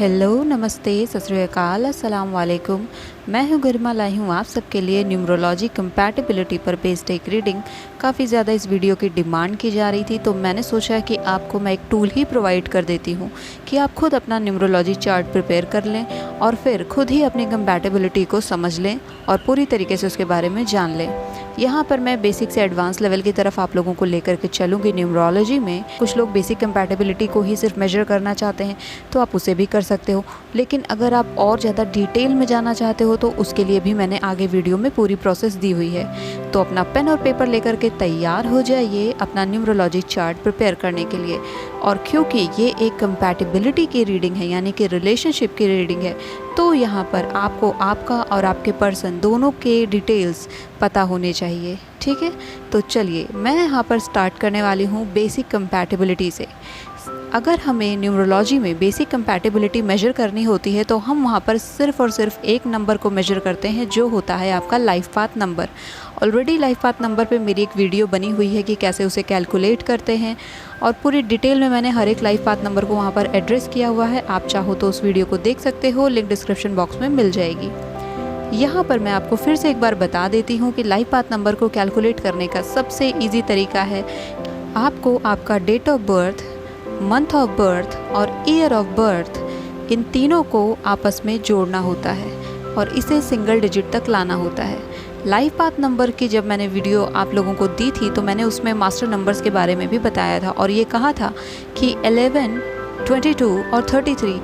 Hello, नमस्ते, सत श्री अकाल, अस्सलाम वालेकुम। मैं हूँ गरिमा, लाई हूँ आप सबके लिए न्यूमरोलॉजी कंपैटिबिलिटी पर बेस्ड एक रीडिंग। काफ़ी ज़्यादा इस वीडियो की डिमांड की जा रही थी, तो मैंने सोचा कि आपको मैं एक टूल ही प्रोवाइड कर देती हूँ कि आप खुद अपना न्यूमरोलॉजी चार्ट प्रिपेयर कर लें और फिर खुद ही अपनी कंपैटिबिलिटी को समझ लें और पूरी तरीके से उसके बारे में जान लें। यहाँ पर मैं बेसिक से एडवांस लेवल की तरफ आप लोगों को लेकर के चलूँगी। न्यूमरोलॉजी में कुछ लोग बेसिक कंपैटिबिलिटी को ही सिर्फ मेजर करना चाहते हैं, तो आप उसे भी कर सकते हो, लेकिन अगर आप और ज़्यादा डिटेल में जाना चाहते हो तो उसके लिए भी मैंने आगे वीडियो में पूरी प्रोसेस दी हुई है। तो अपना पेन और पेपर लेकर के तैयार हो जाइए अपना न्यूमरोलॉजी चार्ट प्रिपेयर करने के लिए। और क्योंकि ये एक कंपैटिबिलिटी की रीडिंग है, यानी कि रिलेशनशिप की रीडिंग है, तो यहाँ पर आपको आपका और आपके पर्सन दोनों के डिटेल्स पता होने चाहिए। ठीक है, तो चलिए मैं यहाँ पर स्टार्ट करने वाली हूँ बेसिक कंपैटिबिलिटी से। अगर हमें न्यूमरोलॉजी में बेसिक कंपैटिबिलिटी मेजर करनी होती है तो हम वहाँ पर सिर्फ़ और सिर्फ एक नंबर को मेजर करते हैं, जो होता है आपका life path number. Already life path number पे मेरी एक वीडियो बनी हुई है कि कैसे उसे कैलकुलेट करते हैं, और पूरी डिटेल में मैंने हर एक लाइफ पाथ नंबर को वहाँ पर एड्रेस किया हुआ है। आप चाहो तो उस वीडियो को देख सकते हो, लिंक डिस्क्रिप्शन बॉक्स में मिल जाएगी। यहाँ पर मैं आपको फिर से एक बार बता देती हूँ कि लाइफ पाथ नंबर को कैलकुलेट करने का सबसे ईजी तरीका है, आपको आपका date of birth, month of birth और ईयर ऑफ बर्थ, इन तीनों को आपस में जोड़ना होता है और इसे सिंगल डिजिट तक लाना होता है। लाइफ पाथ नंबर की जब मैंने वीडियो आप लोगों को दी थी तो मैंने उसमें मास्टर नंबर्स के बारे में भी बताया था और ये कहा था कि 11, 22 और 33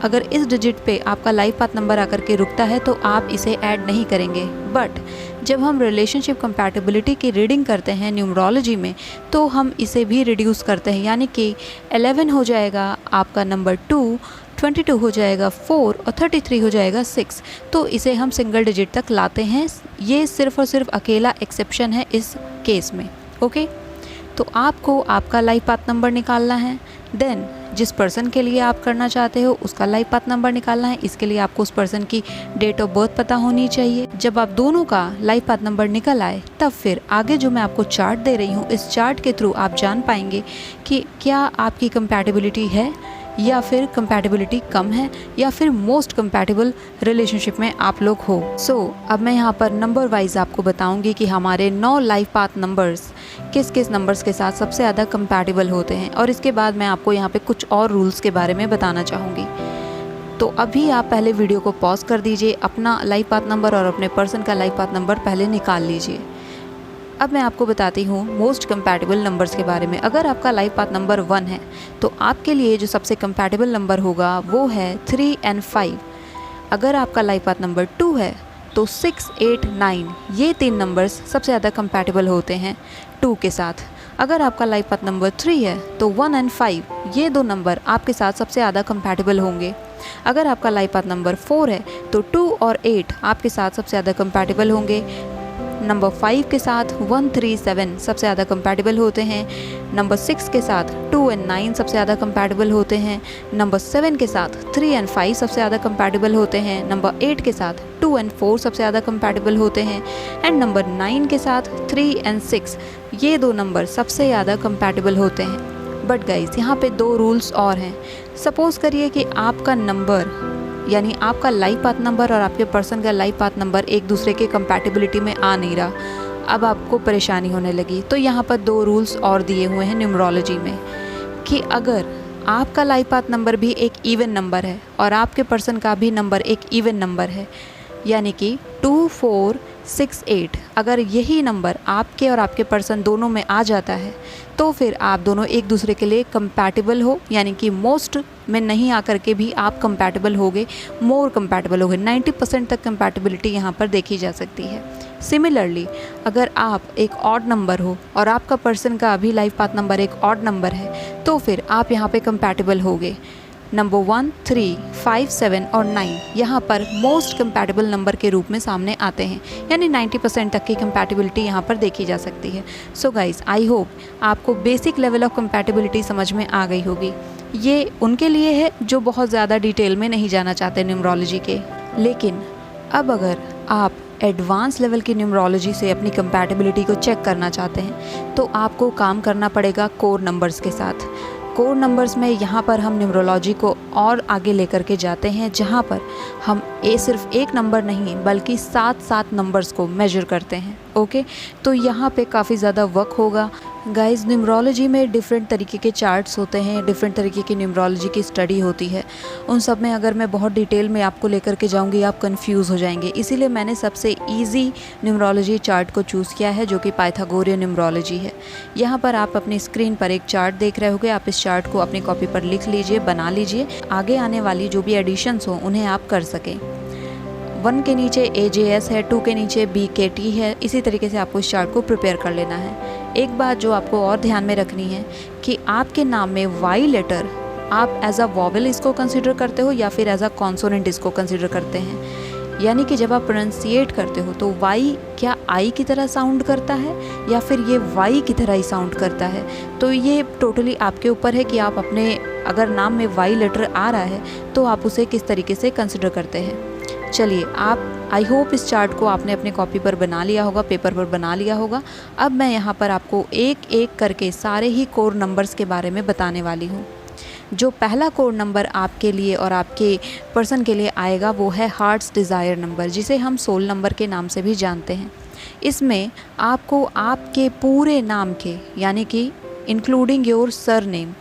अगर इस डिजिट पे आपका लाइफ पाथ नंबर आकर के रुकता है तो आप इसे ऐड नहीं करेंगे। बट जब हम रिलेशनशिप कंपैटिबिलिटी की रीडिंग करते हैं न्यूमरोलॉजी में, तो हम इसे भी रिड्यूस करते हैं, यानी कि 11 हो जाएगा आपका नंबर 2, 22 हो जाएगा 4 और 33 हो जाएगा 6। तो इसे हम सिंगल डिजिट तक लाते हैं। ये सिर्फ़ और सिर्फ अकेला एक्सेप्शन है इस केस में। ओके, तो आपको आपका लाइफ पाथ नंबर निकालना है, देन जिस पर्सन के लिए आप करना चाहते हो उसका लाइफ पाथ नंबर निकालना है। इसके लिए आपको उस पर्सन की डेट ऑफ बर्थ पता होनी चाहिए। जब आप दोनों का लाइफ पाथ नंबर निकल आए तब फिर आगे जो मैं आपको चार्ट दे रही हूँ, इस चार्ट के थ्रू आप जान पाएंगे कि क्या आपकी कंपैटिबिलिटी है या फिर कंपैटिबिलिटी कम है या फिर मोस्ट कंपैटिबल रिलेशनशिप में आप लोग हो। अब मैं यहाँ पर नंबर वाइज आपको बताऊंगी कि हमारे 9 लाइफ पाथ नंबर्स किस किस नंबर्स के साथ सबसे ज़्यादा कंपैटिबल होते हैं, और इसके बाद मैं आपको यहाँ पे कुछ और रूल्स के बारे में बताना चाहूँगी। तो अभी आप पहले वीडियो को पॉज कर दीजिए, अपना लाइफ पाथ नंबर और अपने पर्सन का लाइफ पाथ नंबर पहले निकाल लीजिए। अब मैं आपको बताती हूँ मोस्ट कंपैटिबल नंबर्स के बारे में। अगर आपका लाइफ पाथ नंबर 1 है तो आपके लिए जो सबसे कंपैटिबल नंबर होगा वो है 3 और 5। अगर आपका लाइफ पाथ नंबर 2 है तो 6, 8, 9 ये 3 नंबर्स सबसे ज़्यादा कंपैटिबल होते हैं 2 के साथ। अगर आपका लाइफ पाथ नंबर 3 है तो 1 और 5 ये 2 नंबर आपके साथ सबसे ज़्यादा कंपैटिबल होंगे। अगर आपका लाइफ पाथ नंबर 4 है तो 2 और 8 आपके साथ सबसे ज़्यादा कंपैटिबल होंगे। नंबर 5 के साथ 1, 3, 7 सबसे ज़्यादा कंपैटिबल होते हैं। नंबर 6 के साथ 2 और 9 सबसे ज़्यादा कंपैटिबल होते हैं। नंबर 7 के साथ 3 और 5 सबसे ज़्यादा कंपैटिबल होते हैं। नंबर 8 के साथ 2 और 4 सबसे ज़्यादा कंपैटिबल होते हैं। एंड नंबर 9 के साथ 3 और 6 ये 2 नंबर सबसे ज़्यादा कंपैटिबल होते हैं। बट गाइस, यहाँ पे 2 रूल्स और हैं। सपोज़ करिए कि आपका नंबर, यानी आपका लाइफ पाथ नंबर और आपके पर्सन का लाइफ पाथ नंबर एक दूसरे के कंपैटिबिलिटी में आ नहीं रहा, अब आपको परेशानी होने लगी, तो यहाँ पर 2 रूल्स और दिए हुए हैं न्यूमरोलॉजी में कि अगर आपका लाइफ पाथ नंबर भी एक इवन नंबर है और आपके पर्सन का भी नंबर एक इवन नंबर है, यानी कि 2, 4, 6, 8, अगर यही नंबर आपके और आपके पर्सन दोनों में आ जाता है तो फिर आप दोनों एक दूसरे के लिए कंपैटिबल हो, यानी कि मोस्ट में नहीं आकर के भी आप कंपैटिबल होगे, मोर कंपैटिबल होगे। 90% तक कंपैटिबिलिटी यहाँ पर देखी जा सकती है। सिमिलरली अगर आप एक ऑड नंबर हो और आपका पर्सन का अभी लाइफ पाथ नंबर एक ऑड नंबर है तो फिर आप यहाँ पे कंपैटिबल होगे। नंबर 1, 3, 5, 7 और 9 यहाँ पर मोस्ट कंपैटिबल नंबर के रूप में सामने आते हैं, यानी 90% तक की कंपैटिबिलिटी यहाँ पर देखी जा सकती है। सो गाइस, आई होप आपको बेसिक लेवल ऑफ कंपैटिबिलिटी समझ में आ गई होगी। ये उनके लिए है जो बहुत ज़्यादा डिटेल में नहीं जाना चाहते न्यूमरोलॉजी के। लेकिन अब अगर आप एडवांस लेवल की न्यूमरोलॉजी से अपनी कंपैटिबिलिटी को चेक करना चाहते हैं तो आपको काम करना पड़ेगा कोर नंबर्स के साथ। कोड नंबर्स में यहाँ पर हम न्यूमरोलॉजी को और आगे लेकर के जाते हैं, जहाँ पर हम सिर्फ एक नंबर नहीं बल्कि 7 नंबर्स को मेजर करते हैं। ओके, तो यहाँ पे काफ़ी ज़्यादा वर्क होगा गाइस। न्यूमरोलॉजी में डिफरेंट तरीके के चार्ट्स होते हैं, डिफरेंट तरीके की न्यूमरोलॉजी की स्टडी होती है। उन सब में अगर मैं बहुत डिटेल में आपको लेकर के जाऊंगी आप कंफ्यूज हो जाएंगे, इसीलिए मैंने सबसे इजी न्यूमरोलॉजी चार्ट को चूज़ किया है, जो कि पाइथागोरियन न्यूमरोलॉजी है। यहाँ पर आप अपनी स्क्रीन पर एक चार्ट देख रहे होगे, आप इस चार्ट को अपनी कॉपी पर लिख लीजिए, बना लीजिए, आगे आने वाली जो भी एडिशंस हों उन्हें आप कर सकें। 1 के नीचे AJS है, 2 के नीचे BKT है। इसी तरीके से आपको इस चार्ट को प्रिपेयर कर लेना है। एक बात जो आपको और ध्यान में रखनी है कि आपके नाम में Y लेटर आप एज अ वॉवेल इसको कंसिडर करते हो या फिर एज अ कॉन्सोनेंट इसको कंसिडर करते हैं। यानी कि जब आप प्रोनाउंसिएट करते हो तो Y क्या I की तरह साउंड करता है या फिर ये Y की तरह ही साउंड करता है। तो ये टोटली आपके ऊपर है कि आप अपने अगर नाम में Y लेटर आ रहा है तो आप उसे किस तरीके से कंसिडर करते हैं। चलिए, आप आई होप इस चार्ट को आपने अपने कॉपी पर बना लिया होगा, पेपर पर बना लिया होगा। अब मैं यहाँ पर आपको एक एक करके सारे ही कोड नंबर्स के बारे में बताने वाली हूँ। जो पहला कोड नंबर आपके लिए और आपके पर्सन के लिए आएगा वो है हार्ट्स डिज़ायर नंबर, जिसे हम सोल नंबर के नाम से भी जानते हैं। इसमें आपको आपके पूरे नाम के यानी कि इंक्लूडिंग योर सरनेम,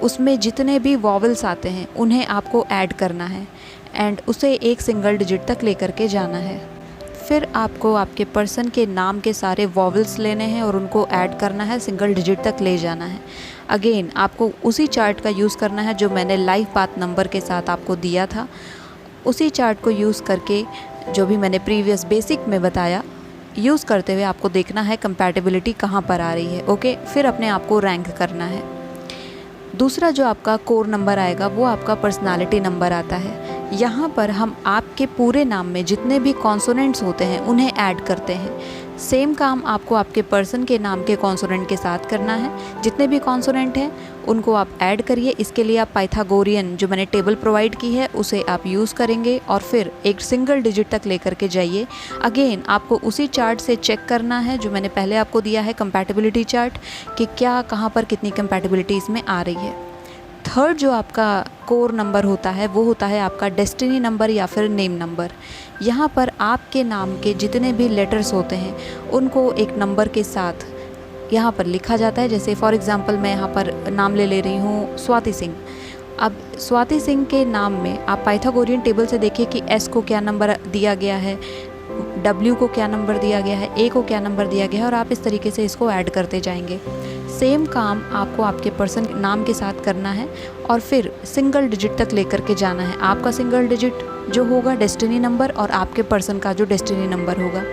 उसमें जितने भी वॉवल्स आते हैं उन्हें आपको ऐड करना है एंड उसे एक सिंगल डिजिट तक लेकर के जाना है। फिर आपको आपके पर्सन के नाम के सारे वॉवल्स लेने हैं और उनको ऐड करना है, सिंगल डिजिट तक ले जाना है। अगेन आपको उसी चार्ट का यूज़ करना है जो मैंने लाइफ पाथ नंबर के साथ आपको दिया था। उसी चार्ट को यूज़ करके जो भी मैंने प्रीवियस बेसिक में बताया, यूज़ करते हुए आपको देखना है कंपैटिबिलिटी कहाँ पर आ रही है। ओके, फिर अपने आप को रैंक करना है। दूसरा जो आपका कोर नंबर आएगा वो आपका पर्सनालिटी नंबर आता है। यहाँ पर हम आपके पूरे नाम में जितने भी कॉन्सोनेंट्स होते हैं उन्हें ऐड करते हैं। सेम काम आपको आपके पर्सन के नाम के कॉन्सोनेंट के साथ करना है। जितने भी कॉन्सोनेंट हैं उनको आप ऐड करिए। इसके लिए आप पाइथागोरियन जो मैंने टेबल प्रोवाइड की है उसे आप यूज़ करेंगे और फिर एक सिंगल डिजिट तक लेकर के जाइए। अगेन आपको उसी चार्ट से चेक करना है जो मैंने पहले आपको दिया है, कंपैटिबिलिटी चार्ट, कि क्या कहाँ पर कितनी कंपैटिबिलिटी इसमें आ रही है। थर्ड जो आपका कोर नंबर होता है वो होता है आपका डेस्टिनी नंबर या फिर नेम नंबर। यहाँ पर आपके नाम के जितने भी लेटर्स होते हैं उनको एक नंबर के साथ यहाँ पर लिखा जाता है। जैसे फॉर एग्ज़ाम्पल मैं यहाँ पर नाम ले रही हूँ स्वाति सिंह। अब स्वाति सिंह के नाम में आप पाइथागोरियन टेबल से देखिए कि S को क्या नंबर दिया गया है, W को क्या नंबर दिया गया है, A को क्या नंबर दिया गया है, और आप इस तरीके से इसको ऐड करते जाएंगे। सेम काम आपको आपके पर्सन नाम के साथ करना है और फिर सिंगल डिजिट तक लेकर के जाना है। आपका सिंगल डिजिट जो होगा डेस्टिनी नंबर और आपके पर्सन का जो डेस्टिनी नंबर होगा।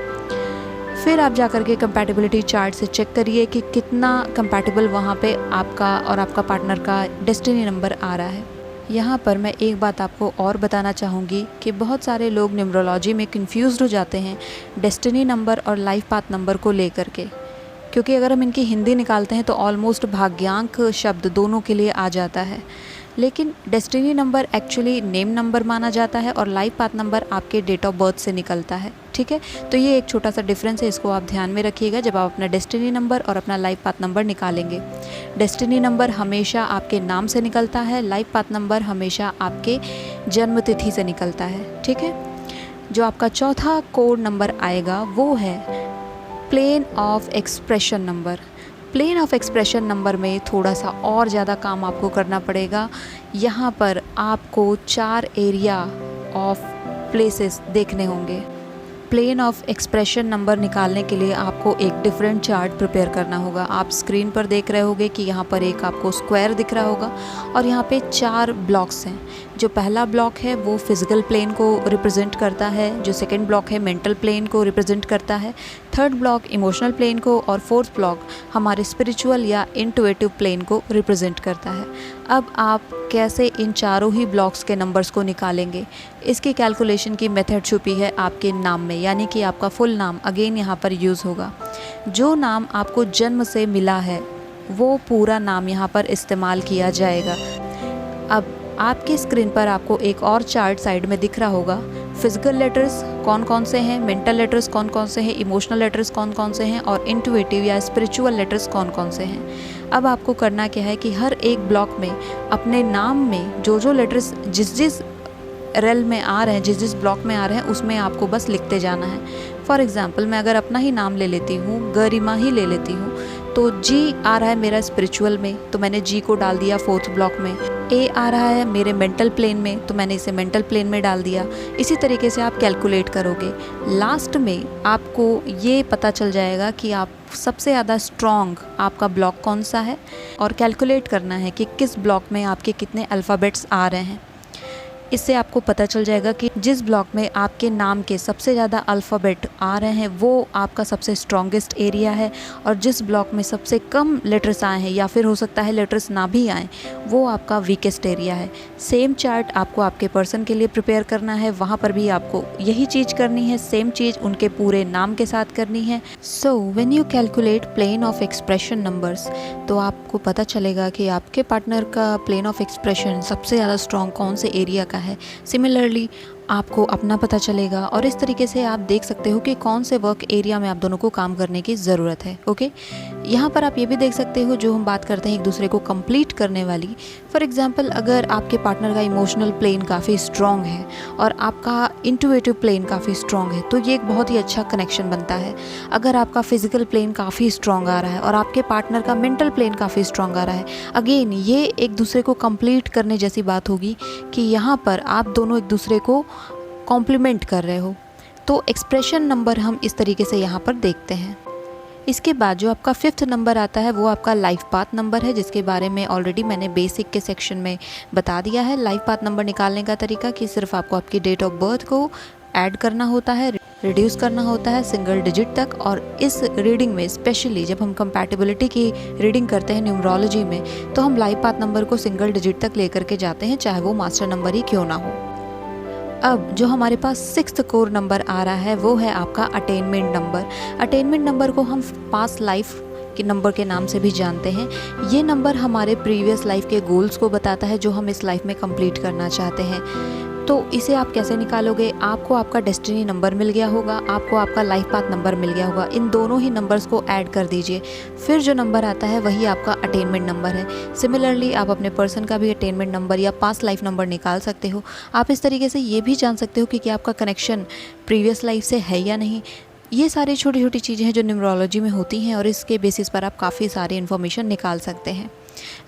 फिर आप जाकर के कंपैटिबिलिटी चार्ट से चेक करिए कि कितना कंपैटिबल वहाँ पे आपका और आपका पार्टनर का डेस्टिनी नंबर आ रहा है। यहाँ पर मैं एक बात आपको और बताना चाहूँगी कि बहुत सारे लोग न्यूमरोलॉजी में कंफ्यूज्ड हो जाते हैं डेस्टिनी नंबर और लाइफ पाथ नंबर को लेकर के, क्योंकि अगर हम इनकी हिंदी निकालते हैं तो ऑलमोस्ट भाग्यांक शब्द दोनों के लिए आ जाता है। लेकिन destiny number actually name number माना जाता है और लाइफ पाथ नंबर आपके डेट ऑफ बर्थ से निकलता है। ठीक है, तो ये एक छोटा सा डिफरेंस है, इसको आप ध्यान में रखिएगा जब आप अपना डेस्टिनी नंबर और अपना लाइफ पाथ नंबर निकालेंगे। डेस्टिनी नंबर हमेशा आपके नाम से निकलता है, लाइफ पाथ नंबर हमेशा आपके जन्म तिथि से निकलता है। ठीक है, जो आपका चौथा कोड नंबर आएगा वो है plane of expression number. Plane of expression number में थोड़ा सा और ज़्यादा काम आपको करना पड़ेगा। यहाँ पर आपको 4 एरिया ऑफ प्लेसेस देखने होंगे। प्लेन ऑफ एक्सप्रेशन नंबर निकालने के लिए आपको एक डिफरेंट चार्ट प्रिपेयर करना होगा। आप स्क्रीन पर देख रहे होंगे कि यहाँ पर एक आपको स्क्वायर दिख रहा होगा और यहाँ पे 4 ब्लॉक्स हैं। जो पहला ब्लॉक है वो फिज़िकल प्लेन को रिप्रेजेंट करता है, जो सेकंड ब्लॉक है मेंटल प्लेन को रिप्रेजेंट करता है, थर्ड ब्लॉक इमोशनल प्लेन को, और फोर्थ ब्लॉक हमारे स्पिरिचुअल या इंट्यूटिव प्लेन को रिप्रेजेंट करता है। अब आप कैसे इन चारों ही ब्लॉक्स के नंबर्स को निकालेंगे, इसकी कैलकुलेशन की मेथड छुपी है आपके नाम में, यानी कि आपका फुल नाम अगेन यहाँ पर यूज़ होगा। जो नाम आपको जन्म से मिला है वो पूरा नाम यहाँ पर इस्तेमाल किया जाएगा। अब आपकी स्क्रीन पर आपको एक और चार्ट साइड में दिख रहा होगा फिजिकल लेटर्स कौन कौन से हैं, मेंटल लेटर्स कौन कौन से हैं, इमोशनल लेटर्स कौन कौन से हैं और इंट्यूटिव या स्पिरिचुअल लेटर्स कौन कौन से हैं। अब आपको करना क्या है कि हर एक ब्लॉक में अपने नाम में जो लेटर्स जिस जिस रेल में आ रहे हैं, जिस जिस ब्लॉक में आ रहे हैं, उसमें आपको बस लिखते जाना है। फॉर एग्ज़ाम्पल मैं अगर अपना ही नाम ले लेती हूँ, गरिमा ही ले लेती हूँ, तो जी आ रहा है मेरा स्पिरिचुअल में, तो मैंने जी को डाल दिया 4th ब्लॉक में। ए आ रहा है मेरे मेंटल प्लेन में, तो मैंने इसे मेंटल प्लेन में डाल दिया। इसी तरीके से आप कैलकुलेट करोगे। लास्ट में आपको ये पता चल जाएगा कि आप सबसे ज़्यादा स्ट्रॉन्ग आपका ब्लॉक कौन सा है, और कैलकुलेट करना है कि किस ब्लॉक में आपके कितने अल्फ़ाबेट्स आ रहे हैं। इससे आपको पता चल जाएगा कि जिस ब्लॉक में आपके नाम के सबसे ज़्यादा अल्फ़ाबेट आ रहे हैं वो आपका सबसे स्ट्रॉन्गेस्ट एरिया है, और जिस ब्लॉक में सबसे कम लेटर्स आए हैं या फिर हो सकता है लेटर्स ना भी आएँ, वो आपका वीकेस्ट एरिया है। सेम चार्ट आपको आपके पर्सन के लिए प्रिपेयर करना है, वहाँ पर भी आपको यही चीज़ करनी है, सेम चीज़ उनके पूरे नाम के साथ करनी है। So when you calculate plane of expression numbers, तो आपको पता चलेगा कि आपके पार्टनर का प्लेन ऑफ एक्सप्रेशन सबसे ज़्यादा स्ट्रॉन्ग कौन से एरिया का है। सिमिलरली आपको अपना पता चलेगा, और इस तरीके से आप देख सकते हो कि कौन से वर्क एरिया में आप दोनों को काम करने की ज़रूरत है। ओके, यहाँ पर आप ये भी देख सकते हो, जो हम बात करते हैं एक दूसरे को कंप्लीट करने वाली। फॉर एग्जांपल अगर आपके पार्टनर का इमोशनल प्लेन काफ़ी स्ट्रॉन्ग है और आपका इंट्यूटिव प्लेन काफ़ी स्ट्रॉन्ग है, तो ये एक बहुत ही अच्छा कनेक्शन बनता है। अगर आपका फिजिकल प्लेन काफ़ी स्ट्रॉन्ग आ रहा है और आपके पार्टनर का मेंटल प्लेन काफ़ी स्ट्रॉन्ग आ रहा है, अगेन ये एक दूसरे को कंप्लीट करने जैसी बात होगी कि यहाँ पर आप दोनों एक दूसरे को कॉम्प्लीमेंट कर रहे हो। तो एक्सप्रेशन नंबर हम इस तरीके से यहाँ पर देखते हैं। इसके बाद जो आपका 5th नंबर आता है वो आपका लाइफ पाथ नंबर है, जिसके बारे में ऑलरेडी मैंने बेसिक के सेक्शन में बता दिया है। लाइफ पाथ नंबर निकालने का तरीका कि सिर्फ आपको आपकी डेट ऑफ बर्थ को ऐड करना होता है, रिड्यूस करना होता है सिंगल डिजिट तक। और इस रीडिंग में स्पेशली जब हम कंपैटिबिलिटी की रीडिंग करते हैं न्यूमरोलॉजी में, तो हम लाइफ पाथ नंबर को सिंगल डिजिट तक लेकर के जाते हैं, चाहे वो मास्टर नंबर ही क्यों ना हो। अब जो हमारे पास 6th कोर नंबर आ रहा है वो है आपका अटेनमेंट नंबर। अटेनमेंट नंबर को हम पास्ट लाइफ के नंबर के नाम से भी जानते हैं। ये नंबर हमारे प्रीवियस लाइफ के गोल्स को बताता है जो हम इस लाइफ में कंप्लीट करना चाहते हैं। तो इसे आप कैसे निकालोगे? आपको आपका डेस्टिनी नंबर मिल गया होगा, आपको आपका लाइफ पाथ नंबर मिल गया होगा, इन दोनों ही नंबर्स को ऐड कर दीजिए, फिर जो नंबर आता है वही आपका अटेनमेंट नंबर है। सिमिलरली आप अपने पर्सन का भी अटेनमेंट नंबर या पास्ट लाइफ नंबर निकाल सकते हो। आप इस तरीके से ये भी जान सकते हो कि क्या आपका कनेक्शन प्रीवियस लाइफ से है या नहीं। ये सारी छोटी छोटी चीज़ें हैं जो न्यूमरोलॉजी में होती हैं, और इसके बेसिस पर आप काफ़ी सारी इन्फॉर्मेशन निकाल सकते हैं।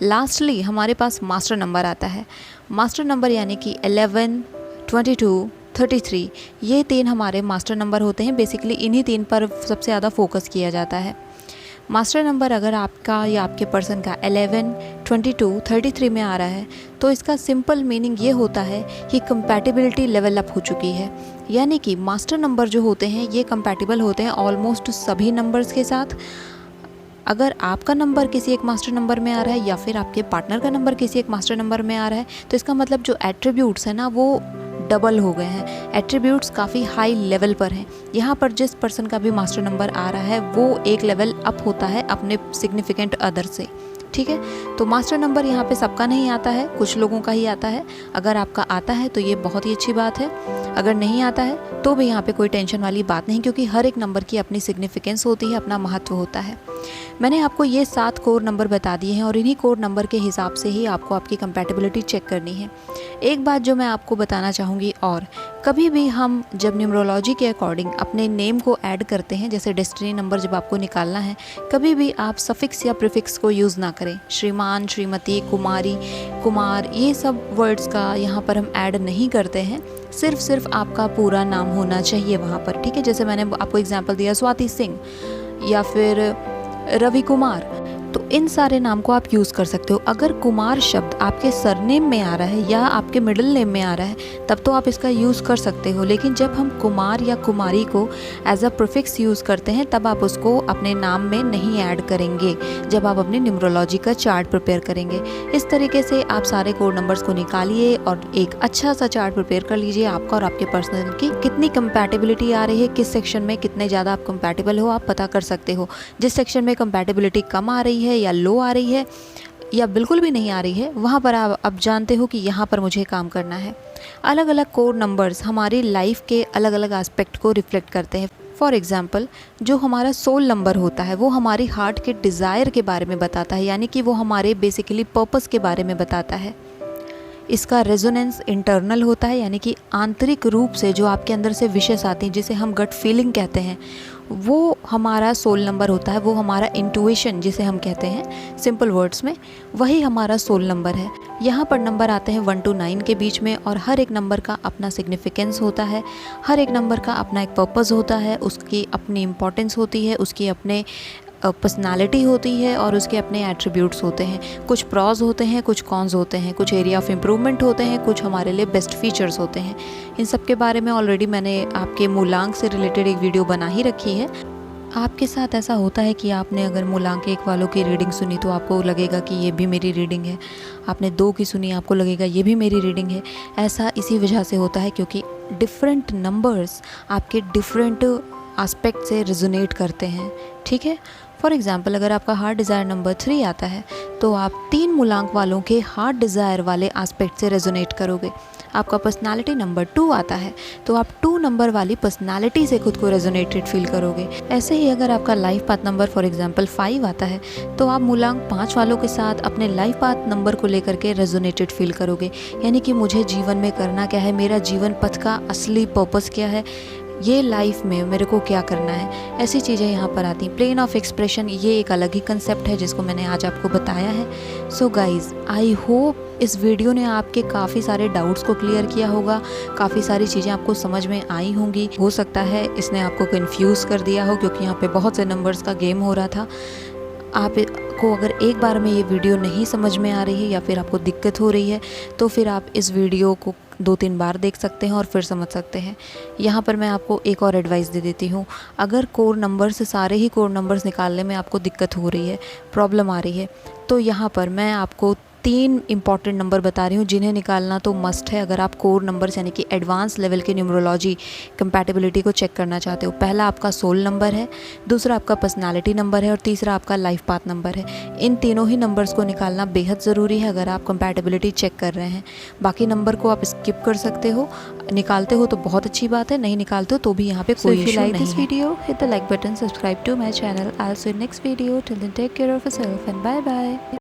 लास्टली हमारे पास मास्टर नंबर आता है। मास्टर नंबर यानी कि 11, 22, 33, ये 3 हमारे मास्टर नंबर होते हैं। बेसिकली इन्हीं 3 पर सबसे ज़्यादा फोकस किया जाता है। मास्टर नंबर अगर आपका या आपके पर्सन का 11, 22, 33 में आ रहा है, तो इसका सिंपल मीनिंग ये होता है कि कंपैटिबिलिटी लेवल अप हो चुकी है। यानी कि मास्टर नंबर जो होते हैं ये कंपैटिबल होते हैं ऑलमोस्ट सभी नंबर्स के साथ। अगर आपका नंबर किसी एक मास्टर नंबर में आ रहा है या फिर आपके पार्टनर का नंबर किसी एक मास्टर नंबर में आ रहा है, तो इसका मतलब जो एट्रीब्यूट्स हैं ना वो डबल हो गए हैं। एट्रीब्यूट्स काफ़ी हाई लेवल पर हैं। यहाँ पर जिस पर्सन का भी मास्टर नंबर आ रहा है वो एक लेवल अप होता है अपने सिग्निफिकेंट अदर से। ठीक है, तो मास्टर नंबर यहाँ पे सबका नहीं आता है, कुछ लोगों का ही आता है। अगर आपका आता है तो ये बहुत ही अच्छी बात है, अगर नहीं आता है तो भी यहाँ पे कोई टेंशन वाली बात नहीं, क्योंकि हर एक नंबर की अपनी सिग्निफिकेंस होती है, अपना महत्व होता है। मैंने आपको ये 7 कोर नंबर बता दिए हैं, और इन्हीं कोर नंबर के हिसाब से ही आपको आपकी कंपैटिबिलिटी चेक करनी है। एक बात जो मैं आपको बताना चाहूँगी, और कभी भी हम जब न्यूमरोलॉजी के अकॉर्डिंग अपने नेम को ऐड करते हैं, जैसे डेस्टिनी नंबर जब आपको निकालना है, कभी भी आप सफिक्स या प्रीफिक्स को यूज़ ना करें। श्रीमान, श्रीमती, कुमारी, कुमार, ये सब वर्ड्स का यहाँ पर हम ऐड नहीं करते हैं। सिर्फ आपका पूरा नाम होना चाहिए वहाँ पर। ठीक है, जैसे मैंने आपको एग्जांपल दिया स्वाति सिंह या फिर रवि कुमार, तो इन सारे नाम को आप यूज़ कर सकते हो। अगर कुमार शब्द आपके सरनेम में आ रहा है या आपके मिडिल नेम में आ रहा है तब तो आप इसका यूज़ कर सकते हो, लेकिन जब हम कुमार या कुमारी को एज अ प्रीफिक्स यूज़ करते हैं तब आप उसको अपने नाम में नहीं ऐड करेंगे जब आप अपनी न्यूमरोलॉजी का चार्ट प्रिपेयर करेंगे। इस तरीके से आप सारे कोड नंबर्स को निकालिए और एक अच्छा सा चार्ट प्रिपेयर कर लीजिए। आपका और आपके पर्सन की कितनी कंपैटिबिलिटी आ रही है, किस सेक्शन में कितने ज़्यादा आप कंपैटिबल हो, आप पता कर सकते हो। जिस सेक्शन में कंपैटिबिलिटी कम आ रही है या लो आ रही है, या बिल्कुल भी नहीं आ रही है, वहाँ पर आप अब जानते हो कि यहाँ पर मुझे काम करना है। अलग अलग कोर नंबर्स हमारी लाइफ के अलग अलग एस्पेक्ट को रिफ्लेक्ट करते हैं। फॉर एग्ज़ाम्पल, जो हमारा सोल नंबर होता है वो हमारी हार्ट के डिज़ायर के बारे में बताता है, यानी कि वो हमारे बेसिकली पर्पस के बारे में बताता है। इसका रेजोनेंस इंटरनल होता है, यानी कि आंतरिक रूप से जो आपके अंदर से विशेष आती हैं, जिसे हम गट फीलिंग कहते हैं, वो हमारा सोल नंबर होता है। वो हमारा इंट्यूशन जिसे हम कहते हैं सिंपल वर्ड्स में, वही हमारा सोल नंबर है। यहाँ पर नंबर आते हैं 1 to 9 के बीच में, और हर एक नंबर का अपना सिग्निफिकेंस होता है, हर एक नंबर का अपना एक पर्पस होता है, उसकी अपनी इम्पोर्टेंस होती है, उसकी अपने पर्सनालिटी होती है और उसके अपने एट्रीब्यूट्स होते हैं। कुछ प्रॉज होते हैं, कुछ कॉन्स होते हैं, कुछ एरिया ऑफ इम्प्रूवमेंट होते हैं, कुछ हमारे लिए बेस्ट फीचर्स होते हैं। इन सब के बारे में ऑलरेडी मैंने आपके मूलांक से रिलेटेड एक वीडियो बना ही रखी है। आपके साथ ऐसा होता है कि आपने अगर मूलांक 1 वालों की रीडिंग सुनी तो आपको लगेगा कि ये भी मेरी रीडिंग है, आपने 2 की सुनी आपको लगेगा ये भी मेरी रीडिंग है। ऐसा इसी वजह से होता है क्योंकि डिफरेंट नंबर्स आपके डिफरेंट एस्पेक्ट से रेजोनेट करते हैं, ठीक है। फॉर एग्ज़ाम्पल, अगर आपका हार्ट डिज़ायर नंबर 3 आता है तो आप 3 मूलांक वालों के हार्ट डिज़ायर वाले एस्पेक्ट से रेजोनेट करोगे। आपका पर्सनालिटी नंबर 2 आता है तो आप 2 नंबर वाली पर्सनालिटी से खुद को रेजोनेटेड फील करोगे। ऐसे ही अगर आपका life path number for example 5 आता है तो आप मूलांक 5 वालों के साथ अपने लाइफ पाथ नंबर को लेकर के रेजोनेटेड फील करोगे, यानी कि मुझे जीवन में करना क्या है, मेरा जीवन पथ का असली पर्पस क्या है, ये लाइफ में मेरे को क्या करना है, ऐसी चीज़ें यहाँ पर आती हैं। प्लेन ऑफ एक्सप्रेशन ये एक अलग ही कंसेप्ट है जिसको मैंने आज आपको बताया है। सो गाइज़, आई होप इस वीडियो ने आपके काफ़ी सारे डाउट्स को क्लियर किया होगा, काफ़ी सारी चीज़ें आपको समझ में आई होंगी। हो सकता है इसने आपको कन्फ्यूज़ कर दिया हो क्योंकि यहाँ पे बहुत से नंबर्स का गेम हो रहा था। आपको अगर एक बार में ये वीडियो नहीं समझ में आ रही है या फिर आपको दिक्कत हो रही है तो फिर आप इस वीडियो को 2-3 बार देख सकते हैं और फिर समझ सकते हैं। यहाँ पर मैं आपको एक और एडवाइस दे देती हूँ। अगर कोर नंबर से सारे ही कोर नंबर्स निकालने में आपको दिक्कत हो रही है, प्रॉब्लम आ रही है, तो यहाँ पर मैं आपको 3 इंपॉर्टेंट नंबर बता रही हूँ जिन्हें निकालना तो मस्ट है अगर आप कोर नंबर्स यानी कि एडवांस लेवल के न्यूमरोलॉजी कंपैटिबिलिटी को चेक करना चाहते हो। पहला आपका सोल नंबर है, दूसरा आपका पर्सनालिटी नंबर है और तीसरा आपका लाइफ पाथ नंबर है। इन तीनों ही नंबर्स को निकालना बेहद ज़रूरी है अगर आप कंपैटिबिलिटी चेक कर रहे हैं। बाकी नंबर को आप स्किप कर सकते हो, निकालते हो तो बहुत अच्छी बात है, नहीं निकालते हो तो भी यहाँ पे कोई इशू नहीं है। This video hit the like button, subscribe to my channel. I will see you next video. Till then take care of yourself and bye bye.